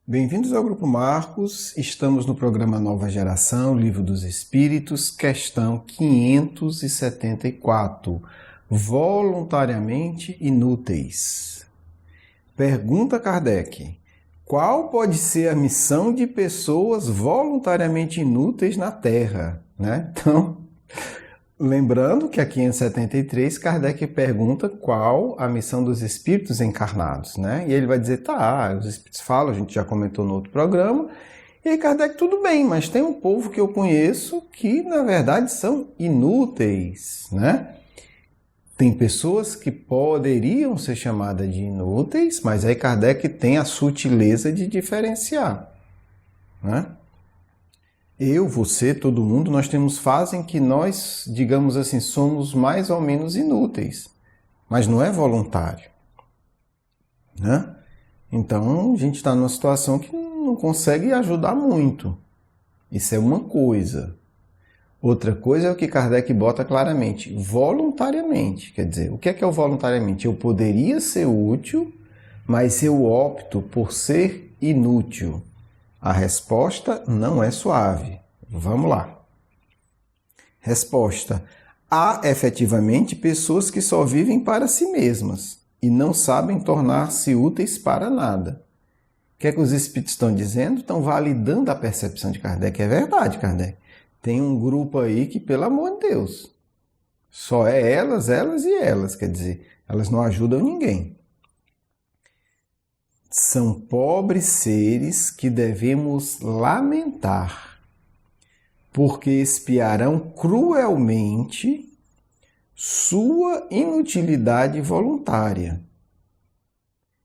Bem-vindos ao Grupo Marcos, estamos no programa Nova Geração, Livro dos Espíritos, questão 574, voluntariamente inúteis. Pergunta Kardec, qual pode ser a missão de pessoas voluntariamente inúteis na Terra? Então, lembrando que a 573, Kardec pergunta qual a missão dos espíritos encarnados, E ele vai dizer, os espíritos falam, a gente já comentou no outro programa, e aí Kardec, tudo bem, mas tem um povo que eu conheço que, na verdade, são inúteis, Tem pessoas que poderiam ser chamadas de inúteis, mas aí Kardec tem a sutileza de diferenciar, Eu, você, todo mundo, nós temos fase em que nós, digamos assim, somos mais ou menos inúteis, mas não é voluntário, Então, a gente está numa situação que não consegue ajudar muito. Isso é uma coisa. Outra coisa é o que Kardec bota claramente, voluntariamente. Quer dizer, o que é o voluntariamente? Eu poderia ser útil, mas eu opto por ser inútil. A resposta não é suave. Vamos lá. Resposta. Há efetivamente pessoas que só vivem para si mesmas e não sabem tornar-se úteis para nada. O que é que os espíritos estão dizendo? Estão validando a percepção de Kardec. É verdade, Kardec. Tem um grupo aí que, pelo amor de Deus, só é elas e elas. Quer dizer, elas não ajudam ninguém. São pobres seres que devemos lamentar, porque expiarão cruelmente sua inutilidade voluntária.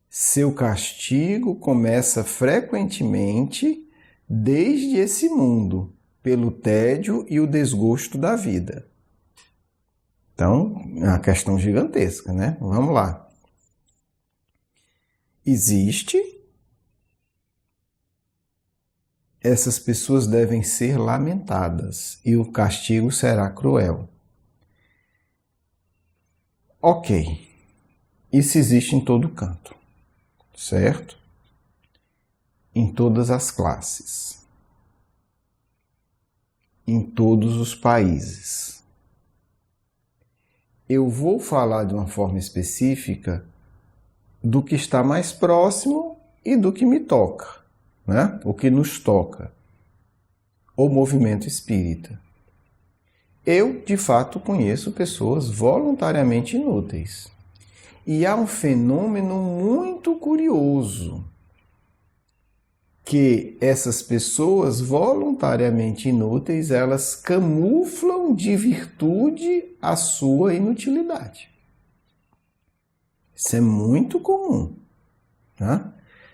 Seu castigo começa frequentemente desde esse mundo, pelo tédio e o desgosto da vida. Então, é uma questão gigantesca, Vamos lá. Essas pessoas devem ser lamentadas e o castigo será cruel. Ok, isso existe em todo canto, certo? Em todas as classes, em todos os países. Eu vou falar de uma forma específica do que está mais próximo e do que me toca, o que nos toca, o movimento espírita. Eu, de fato, conheço pessoas voluntariamente inúteis. E há um fenômeno muito curioso, que essas pessoas voluntariamente inúteis, elas camuflam de virtude a sua inutilidade. Isso é muito comum.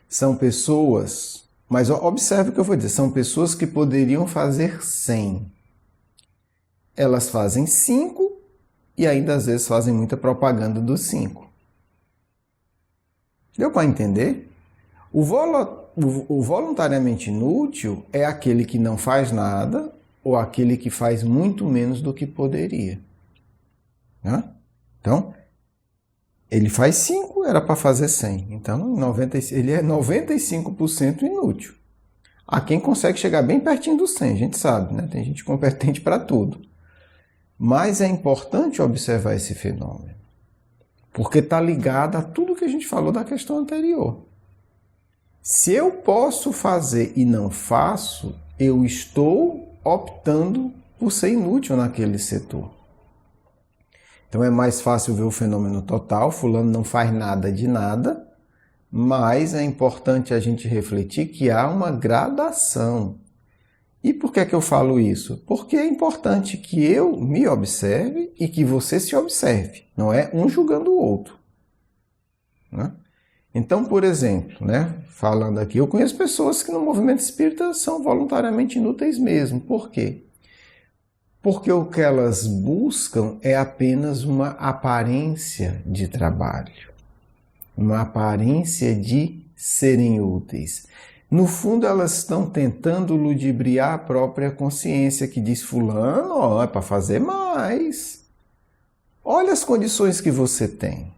São pessoas, mas observe o que eu vou dizer, são pessoas que poderiam fazer 100. Elas fazem 5 e ainda às vezes fazem muita propaganda dos 5. Deu para entender? O voluntariamente inútil é aquele que não faz nada ou aquele que faz muito menos do que poderia. Então, ele faz 5, era para fazer 100. Então, ele é 95% inútil. Há quem consegue chegar bem pertinho do 100, a gente sabe, Tem gente competente para tudo. Mas é importante observar esse fenômeno, porque está ligado a tudo que a gente falou da questão anterior. Se eu posso fazer e não faço, eu estou optando por ser inútil naquele setor. Então é mais fácil ver o fenômeno total, fulano não faz nada de nada, mas é importante a gente refletir que há uma gradação. E por que eu falo isso? Porque é importante que eu me observe e que você se observe, não é um julgando o outro. Então, por exemplo, falando aqui, eu conheço pessoas que no movimento espírita são voluntariamente inúteis mesmo. Por quê? Porque o que elas buscam é apenas uma aparência de trabalho, uma aparência de serem úteis. No fundo, elas estão tentando ludibriar a própria consciência que diz, fulano, é para fazer mais. Olha as condições que você tem.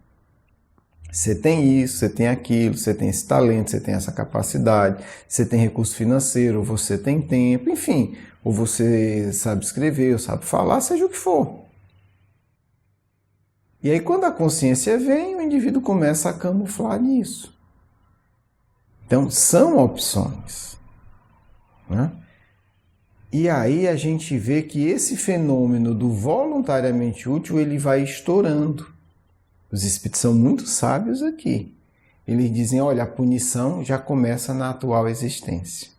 Você tem isso, você tem aquilo, você tem esse talento, você tem essa capacidade, você tem recurso financeiro, você tem tempo, enfim, ou você sabe escrever, ou sabe falar, seja o que for. E aí quando a consciência vem, o indivíduo começa a camuflar nisso. Então, são opções, né? E aí a gente vê que esse fenômeno do voluntariamente útil, ele vai estourando. Os espíritos são muito sábios aqui. Eles dizem, olha, a punição já começa na atual existência.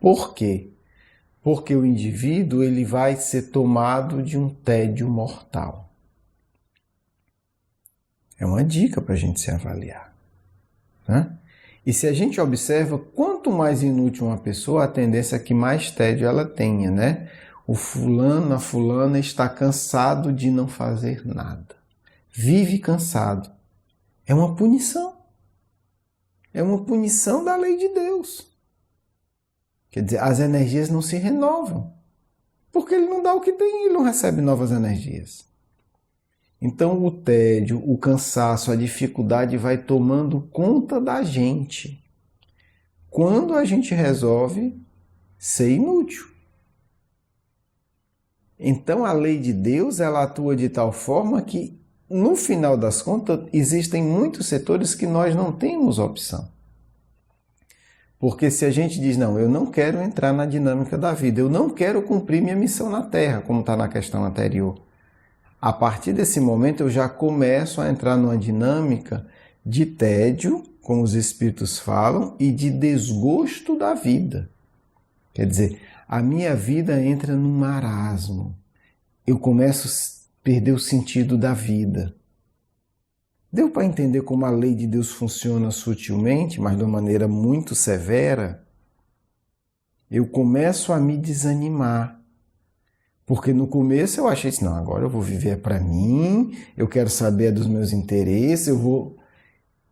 Por quê? Porque o indivíduo ele vai ser tomado de um tédio mortal. É uma dica para a gente se avaliar, né? E se a gente observa, quanto mais inútil uma pessoa, a tendência é que mais tédio ela tenha, né? O fulano, a fulana está cansado de não fazer nada. Vive cansado. É uma punição. É uma punição da lei de Deus. Quer dizer, as energias não se renovam. Porque ele não dá o que tem, ele não recebe novas energias. Então o tédio, o cansaço, a dificuldade vai tomando conta da gente. Quando a gente resolve ser inútil. Então a lei de Deus ela atua de tal forma que, no final das contas, existem muitos setores que nós não temos opção. Porque se a gente diz, não, eu não quero entrar na dinâmica da vida, eu não quero cumprir minha missão na Terra, como está na questão anterior. A partir desse momento eu já começo a entrar numa dinâmica de tédio, como os espíritos falam, e de desgosto da vida. Quer dizer, a minha vida entra num marasmo. Eu começo a perder o sentido da vida. Deu para entender como a lei de Deus funciona sutilmente, mas de uma maneira muito severa? Eu começo a me desanimar. Porque no começo eu achei assim, não, agora eu vou viver para mim, eu quero saber dos meus interesses,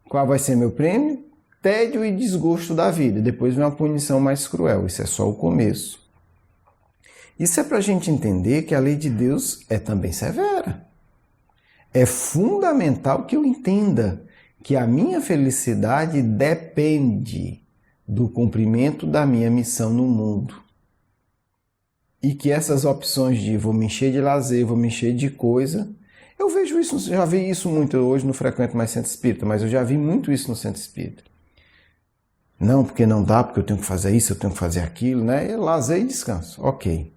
qual vai ser meu prêmio? Tédio e desgosto da vida. Depois vem uma punição mais cruel. Isso é só o começo. Isso é para a gente entender que a lei de Deus é também severa. É fundamental que eu entenda que a minha felicidade depende do cumprimento da minha missão no mundo. E que essas opções de vou me encher de lazer, vou me encher de coisa, eu vejo isso, já vi isso muito, hoje não frequento mais centro espírita, mas eu já vi muito isso no centro espírita. Não, porque não dá, porque eu tenho que fazer isso, eu tenho que fazer aquilo, né? Lazer e descanso, ok.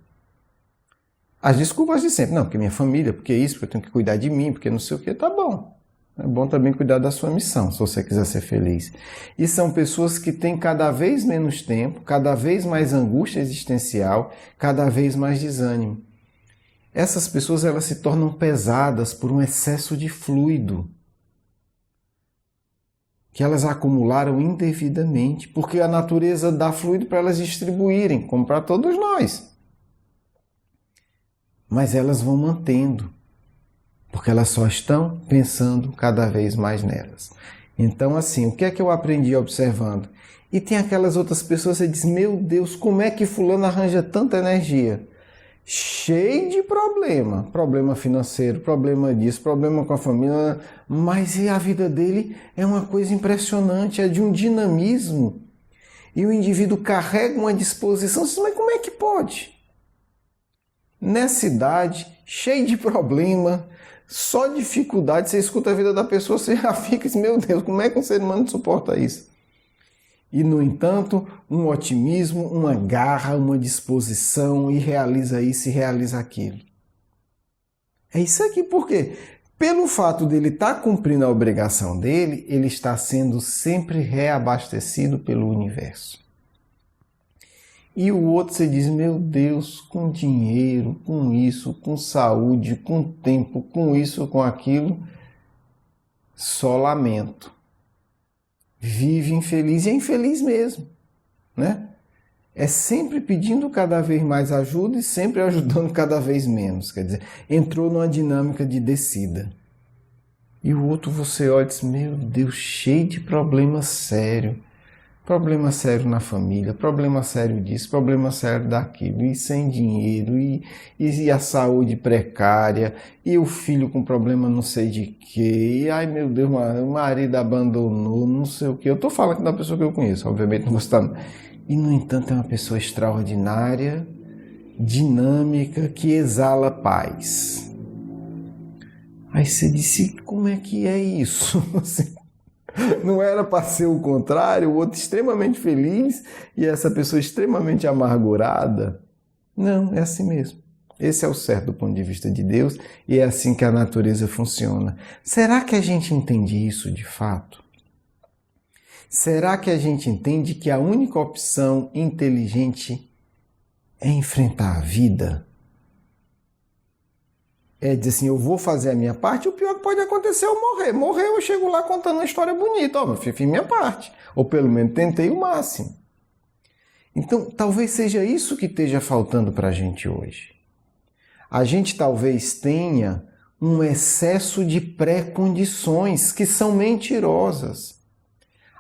As desculpas de sempre, não, porque minha família, porque isso, porque eu tenho que cuidar de mim, porque não sei o que, tá bom. É bom também cuidar da sua missão, se você quiser ser feliz. E são pessoas que têm cada vez menos tempo, cada vez mais angústia existencial, cada vez mais desânimo. Essas pessoas elas se tornam pesadas por um excesso de fluido que elas acumularam indevidamente, porque a natureza dá fluido para elas distribuírem, como para todos nós. Mas elas vão mantendo, porque elas só estão pensando cada vez mais nelas. Então, assim, o que é que eu aprendi observando? E tem aquelas outras pessoas que dizem, meu Deus, como é que fulano arranja tanta energia? Cheio de problema. Problema financeiro, problema disso, problema com a família. Mas a vida dele é uma coisa impressionante, é de um dinamismo. E o indivíduo carrega uma disposição. Mas como é que pode? Nessa idade, cheio de problema, só dificuldade, você escuta a vida da pessoa, você já fica assim, meu Deus, como é que um ser humano suporta isso? E, no entanto, um otimismo, uma garra, uma disposição, e realiza isso e realiza aquilo. É isso aqui, por quê? Pelo fato dele estar cumprindo a obrigação dele, ele está sendo sempre reabastecido pelo universo. E o outro você diz, meu Deus, com dinheiro, com isso, com saúde, com tempo, com isso, com aquilo, só lamento. Vive infeliz e é infeliz mesmo, né? É sempre pedindo cada vez mais ajuda e sempre ajudando cada vez menos. Quer dizer, entrou numa dinâmica de descida. E o outro você olha e diz, meu Deus, cheio de problema sério. Problema sério na família, problema sério disso, problema sério daquilo, e sem dinheiro, e a saúde precária, e o filho com problema não sei de quê, e ai meu Deus, o marido abandonou, não sei o quê. Eu estou falando da pessoa que eu conheço, obviamente não gostando. E no entanto é uma pessoa extraordinária, dinâmica, que exala paz. Aí você disse, como é que é isso? Não era para ser o contrário, o outro extremamente feliz e essa pessoa extremamente amargurada? Não, é assim mesmo. Esse é o certo do ponto de vista de Deus e é assim que a natureza funciona. Será que a gente entende isso de fato? Será que a gente entende que a única opção inteligente é enfrentar a vida? É dizer assim, eu vou fazer a minha parte, o pior que pode acontecer é eu morrer. Morrer, eu chego lá contando uma história bonita. Ó, fiz minha parte. Ou pelo menos tentei o máximo. Então, talvez seja isso que esteja faltando para a gente hoje. A gente talvez tenha um excesso de pré-condições que são mentirosas.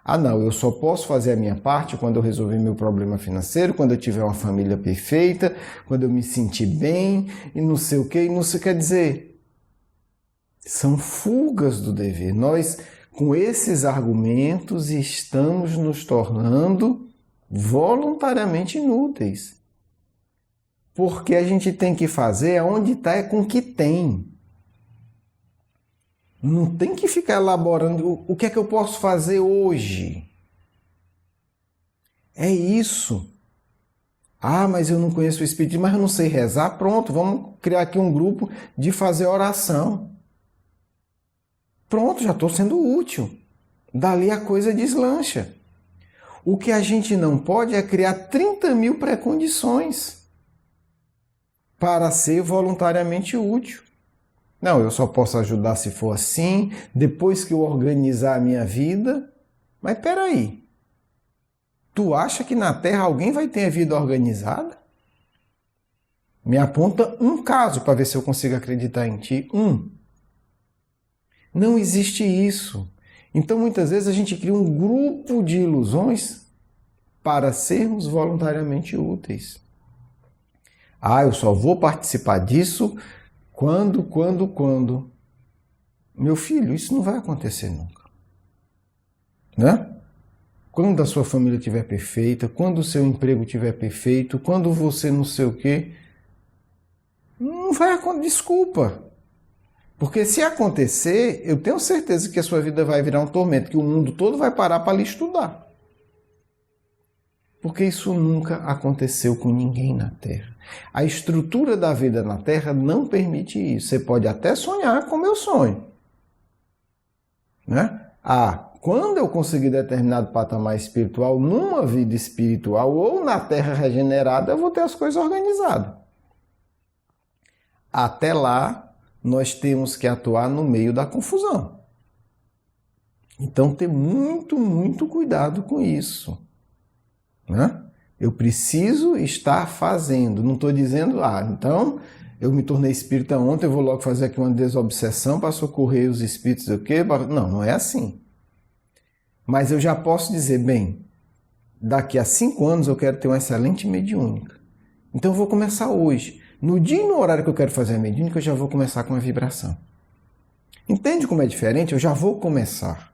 Ah, não, eu só posso fazer a minha parte quando eu resolver meu problema financeiro, quando eu tiver uma família perfeita, quando eu me sentir bem, e não sei o quê, e não sei o que quer dizer. São fugas do dever. Nós, com esses argumentos, estamos nos tornando voluntariamente inúteis. Porque a gente tem que fazer onde está é com o que tem. Não tem que ficar elaborando o que é que eu posso fazer hoje. É isso. Ah, mas eu não conheço o Espiritismo, mas eu não sei rezar. Pronto, vamos criar aqui um grupo de fazer oração. Pronto, já estou sendo útil. Dali a coisa deslancha. O que a gente não pode é criar 30 mil pré-condições para ser voluntariamente útil. Não, eu só posso ajudar se for assim, depois que eu organizar a minha vida. Mas peraí, tu acha que na Terra alguém vai ter a vida organizada? Me aponta um caso para ver se eu consigo acreditar em ti. Não existe isso. Então muitas vezes a gente cria um grupo de ilusões para sermos voluntariamente úteis. Ah, eu só vou participar disso quando? Meu filho, isso não vai acontecer nunca. Né? Quando a sua família estiver perfeita, quando o seu emprego estiver perfeito, quando você não sei o quê, não vai acontecer. Desculpa. Porque se acontecer, eu tenho certeza que a sua vida vai virar um tormento, que o mundo todo vai parar para lhe estudar. Porque isso nunca aconteceu com ninguém na Terra. A estrutura da vida na Terra não permite isso. Você pode até sonhar como eu sonho. Né? Quando eu conseguir determinado patamar espiritual, numa vida espiritual ou na Terra regenerada, eu vou ter as coisas organizadas. Até lá, nós temos que atuar no meio da confusão. Então, ter muito cuidado com isso. Né? Eu preciso estar fazendo. Não estou dizendo, então eu me tornei espírita ontem, eu vou logo fazer aqui uma desobsessão para socorrer os espíritos do quê? Não, não é assim. Mas eu já posso dizer, bem, daqui a 5 anos eu quero ter uma excelente mediúnica. Então eu vou começar hoje. No dia e no horário que eu quero fazer a mediúnica, eu já vou começar com a vibração. Entende como é diferente? Eu já vou começar.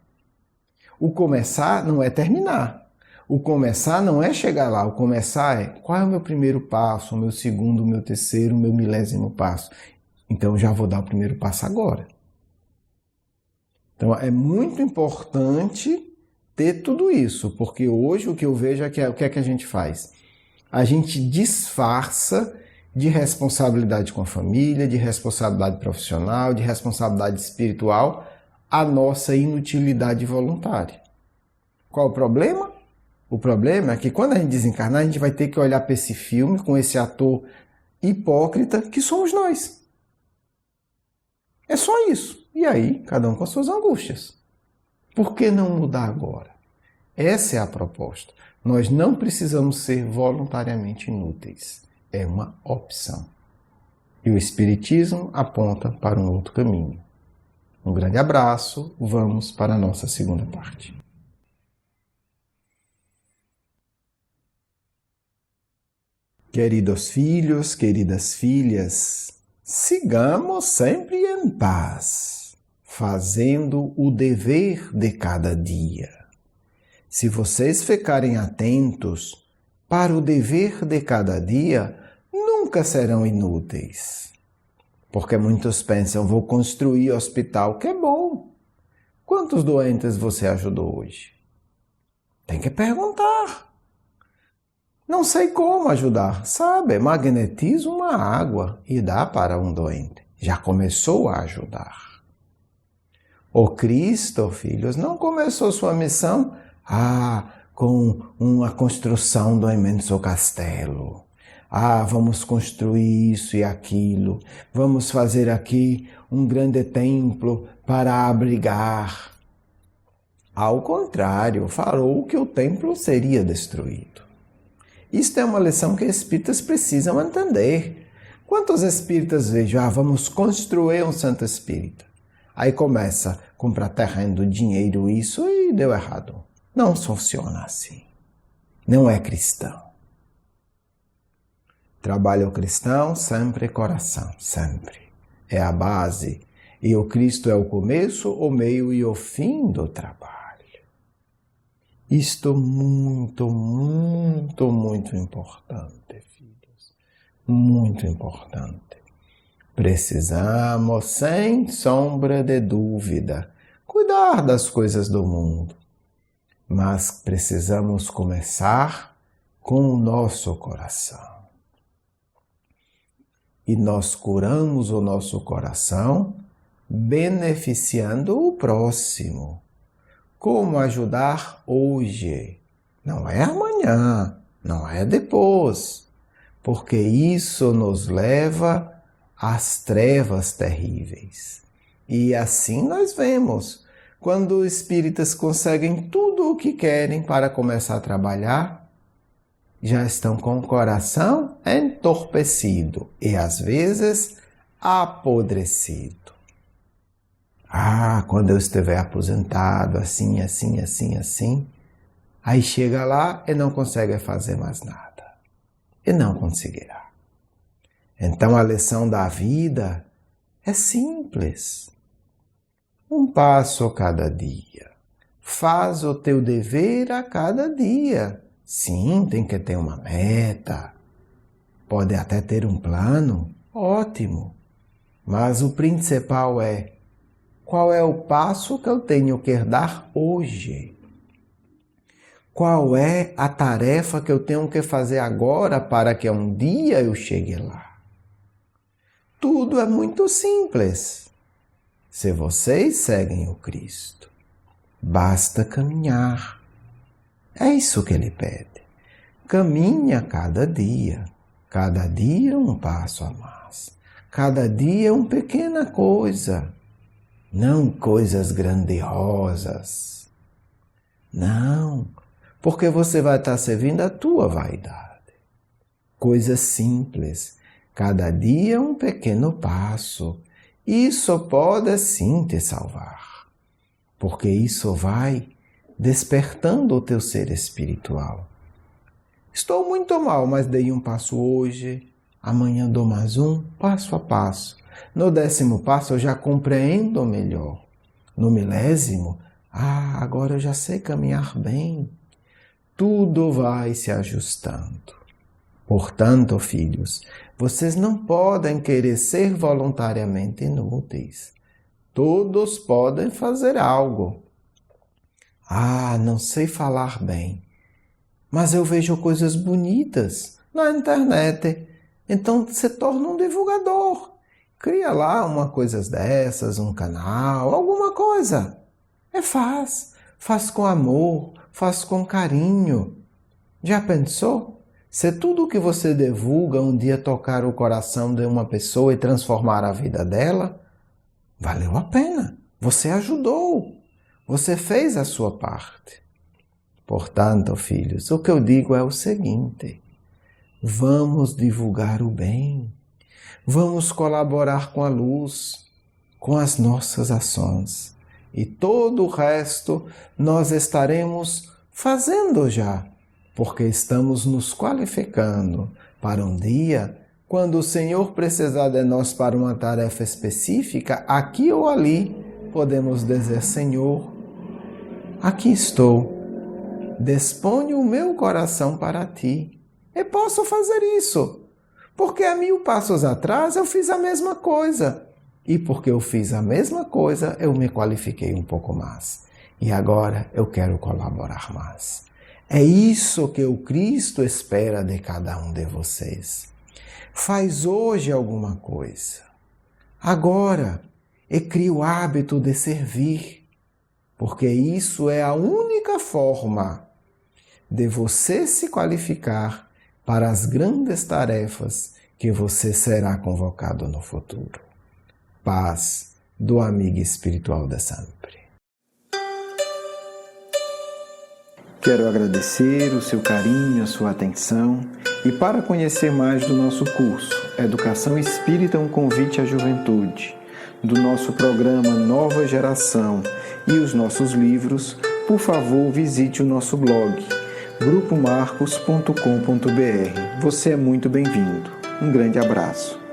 O começar não é terminar. O começar não é chegar lá. O começar é qual é o meu primeiro passo, o meu segundo, o meu terceiro, o meu milésimo passo. Então eu já vou dar o primeiro passo agora. Então é muito importante ter tudo isso, porque hoje o que eu vejo é que o que é que a gente faz? A gente disfarça de responsabilidade com a família, de responsabilidade profissional, de responsabilidade espiritual, a nossa inutilidade voluntária. Qual o problema? O problema é que quando a gente desencarnar, a gente vai ter que olhar para esse filme com esse ator hipócrita que somos nós. É só isso. E aí, cada um com as suas angústias. Por que não mudar agora? Essa é a proposta. Nós não precisamos ser voluntariamente inúteis. É uma opção. E o Espiritismo aponta para um outro caminho. Um grande abraço. Vamos para a nossa segunda parte. Queridos filhos, queridas filhas, sigamos sempre em paz, fazendo o dever de cada dia. Se vocês ficarem atentos para o dever de cada dia, nunca serão inúteis. Porque muitos pensam, vou construir hospital, que é bom. Quantos doentes você ajudou hoje? Tem que perguntar. Não sei como ajudar, sabe? Magnetiza uma água e dá para um doente. Já começou a ajudar. O Cristo, filhos, não começou sua missão com uma construção do imenso castelo. Vamos construir isso e aquilo. Vamos fazer aqui um grande templo para abrigar. Ao contrário, falou que o templo seria destruído. Isto é uma lição que espíritas precisam entender. Quantos espíritas vejo? Vamos construir um santo espírita. Aí começa a comprar terreno, dinheiro, isso e deu errado. Não funciona assim. Não é cristão. Trabalho cristão, sempre coração, sempre. É a base. E o Cristo é o começo, o meio e o fim do trabalho. Isto muito, muito, muito importante, filhos. Muito importante. Precisamos, sem sombra de dúvida, cuidar das coisas do mundo. Mas precisamos começar com o nosso coração. E nós curamos o nosso coração beneficiando o próximo. Como ajudar hoje? Não é amanhã, não é depois, porque isso nos leva às trevas terríveis. E assim nós vemos, quando os espíritas conseguem tudo o que querem para começar a trabalhar, já estão com o coração entorpecido e às vezes apodrecido. Quando eu estiver aposentado, assim, aí chega lá e não consegue fazer mais nada. E não conseguirá. Então a lição da vida é simples. Um passo a cada dia. Faz o teu dever a cada dia. Sim, tem que ter uma meta. Pode até ter um plano. Ótimo. Mas o principal é: qual é o passo que eu tenho que dar hoje? Qual é a tarefa que eu tenho que fazer agora para que um dia eu chegue lá? Tudo é muito simples. Se vocês seguem o Cristo, basta caminhar. É isso que Ele pede. Caminha cada dia um passo a mais. Cada dia uma pequena coisa. Não coisas grandiosas. Não, porque você vai estar servindo a tua vaidade. Coisas simples. Cada dia um pequeno passo. Isso pode sim te salvar. Porque isso vai despertando o teu ser espiritual. Estou muito mal, mas dei um passo hoje. Amanhã dou mais um, passo a passo. No 10º passo eu já compreendo melhor. No 1000º, agora eu já sei caminhar bem. Tudo vai se ajustando. Portanto, filhos, vocês não podem querer ser voluntariamente inúteis. Todos podem fazer algo. Não sei falar bem, mas eu vejo coisas bonitas na internet. Então se torna um divulgador. Cria lá uma coisa dessas, um canal, alguma coisa. Faz com amor, faz com carinho. Já pensou? Se tudo que você divulga um dia tocar o coração de uma pessoa e transformar a vida dela, valeu a pena. Você ajudou. Você fez a sua parte. Portanto, filhos, o que eu digo é o seguinte: vamos divulgar o bem. Vamos colaborar com a luz, com as nossas ações. E todo o resto nós estaremos fazendo já, porque estamos nos qualificando para um dia, quando o Senhor precisar de nós para uma tarefa específica, aqui ou ali, podemos dizer: Senhor, aqui estou, disponho o meu coração para ti. E posso fazer isso, porque há 1000 passos atrás eu fiz a mesma coisa. E porque eu fiz a mesma coisa, eu me qualifiquei um pouco mais. E agora eu quero colaborar mais. É isso que o Cristo espera de cada um de vocês. Faz hoje alguma coisa. Agora, e crie o hábito de servir, porque isso é a única forma de você se qualificar para as grandes tarefas que você será convocado no futuro. Paz do amigo espiritual de sempre. Quero agradecer o seu carinho, a sua atenção, e para conhecer mais do nosso curso Educação Espírita, um convite à juventude, do nosso programa Nova Geração e os nossos livros, por favor, visite o nosso blog grupomarcos.com.br. Você é muito bem-vindo. Um grande abraço.